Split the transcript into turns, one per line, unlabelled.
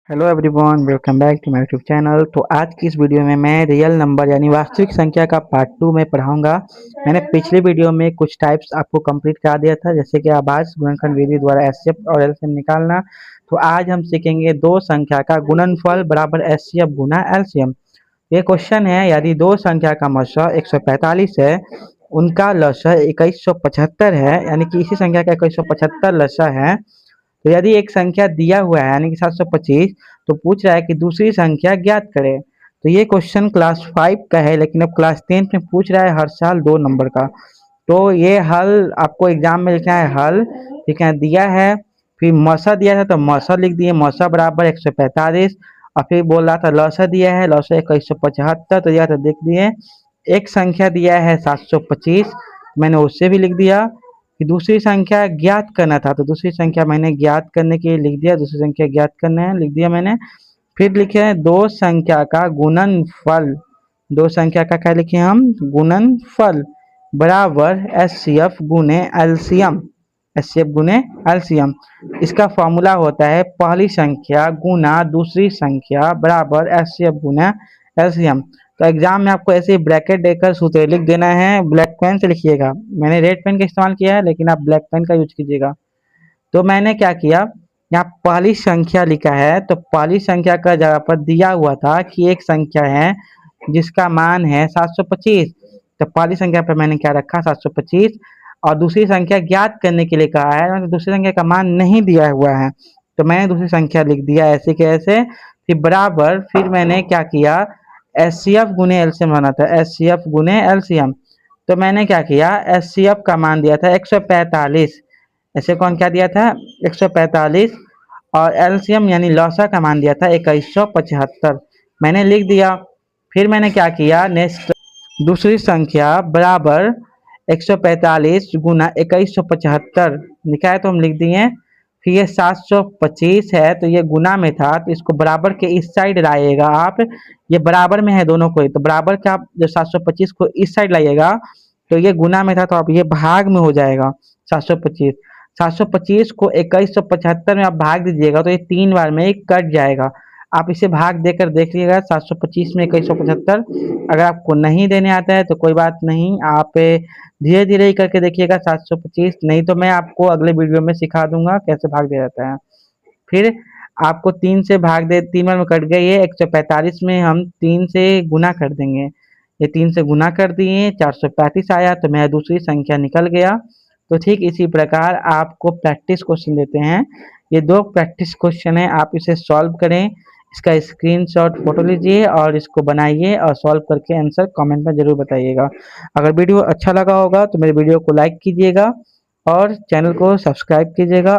Hello everyone, welcome back to my YouTube channel. तो आज की इस वीडियो में मैं रियल नंबर यानी वास्तविक संख्या का पार्ट 2 में पढ़ाऊंगा। मैंने पिछले वीडियो में कुछ टाइप्स आपको कंप्लीट करा दिया था, जैसे कि आभाज्य गुणनखंड विधि द्वारा एचसीएफ और एलसीएम निकालना। तो आज हम सीखेंगे दो संख्या का गुणनफल बराबर एचसीएफ गुना एलसीएम। ये क्वेश्चन है, यदि दो संख्या का मौसा 145 है, उनका लसा 2175 है, यानी कि इसी संख्या का 2175 लसा है। तो यदि एक संख्या दिया हुआ है यानी कि 725, तो पूछ रहा है कि दूसरी संख्या ज्ञात करें। तो ये क्वेश्चन क्लास 5 का है, लेकिन अब क्लास 10 में पूछ रहा है हर साल 2 नंबर का। तो ये हल आपको एग्जाम में लिखना है हल, ठीक है, दिया है। फिर मौसा दिया था तो मौसा लिख दिए, मौसा बराबर 145। और फिर बोल रहा था लौसा दिया है, लौसा 2175 तो दिया था, देख दिए। एक संख्या दिया है 725, मैंने उससे भी लिख दिया। कि दूसरी संख्या ज्ञात करना था, तो दूसरी संख्या मैंने ज्ञात करने के लिए लिख दिया, दूसरी संख्या ज्ञात करना है, लिख दिया मैंने। फिर लिखे हैं दो संख्या का गुणनफल। दो संख्या का क्या लिखे हम? गुणनफल बराबर एचसीएफ गुने एलसीएम। एचसीएफ गुने एलसीएम, इसका फॉर्मूला होता है पहली संख्या गुना दूसरी संख्या बराबर एचसीएफ गुना एलसीएम। तो एग्जाम में आपको ऐसे ब्रैकेट देकर सूत्र लिख देना है, ब्लैक पेन से लिखिएगा। मैंने रेड पेन का इस्तेमाल किया है, लेकिन आप ब्लैक पेन का यूज कीजिएगा। तो मैंने क्या किया, यहाँ पहली संख्या लिखा है, तो पहली संख्या का जगह पर दिया हुआ था कि एक संख्या है जिसका मान है 725। तो पहली संख्या पर मैंने क्या रखा, 725। और दूसरी संख्या ज्ञात करने के लिए कहा है, मतलब दूसरी संख्या का मान नहीं दिया हुआ है, तो मैंने दूसरी संख्या लिख दिया ऐसे के ऐसे। फिर बराबर, फिर मैंने क्या किया, एचसीएफ गुने एलसीएम बना था, एचसीएफ गुने एलसीएम। तो मैंने क्या किया, एचसीएफ का मान दिया था 145, ऐसे कौन क्या दिया था 145। और एलसीएम यानी लौसा का मान दिया था 2175, मैंने लिख दिया। फिर मैंने क्या किया, नेक्स्ट दूसरी संख्या बराबर 145 गुना 2175 लिखा है, तो हम लिख दिए। फिर ये 725 है, तो ये गुना में था, तो इसको बराबर के इस साइड लाइएगा आप। ये बराबर में है दोनों को, तो बराबर का आप जब 725 को इस साइड लाइएगा, तो ये गुना में था, तो आप ये भाग में हो जाएगा। 725 725 को 2175 में आप भाग दीजिएगा, तो ये 3 बार में कट जाएगा। आप इसे भाग देकर देख लीजिएगा, 725 में 2175। अगर आपको नहीं देने आता है तो कोई बात नहीं, आप धीरे धीरे ही करके देखिएगा 725, नहीं तो मैं आपको अगले वीडियो में सिखा दूंगा कैसे भाग दिया जाता है। फिर आपको 3 से भाग दे, 3 बार में कट गई है, 145 में हम 3 से गुना कर देंगे। ये 3 से गुना कर दिए, 435 आया, तो मेरा दूसरी संख्या निकल गया। तो ठीक इसी प्रकार आपको प्रैक्टिस क्वेश्चन देते हैं। ये दो प्रैक्टिस क्वेश्चन है, आप इसे सॉल्व करें, इसका स्क्रीनशॉट फोटो लीजिए और इसको बनाइए और सॉल्व करके आंसर कमेंट में जरूर बताइएगा। अगर वीडियो अच्छा लगा होगा तो मेरे वीडियो को लाइक कीजिएगा और चैनल को सब्सक्राइब कीजिएगा।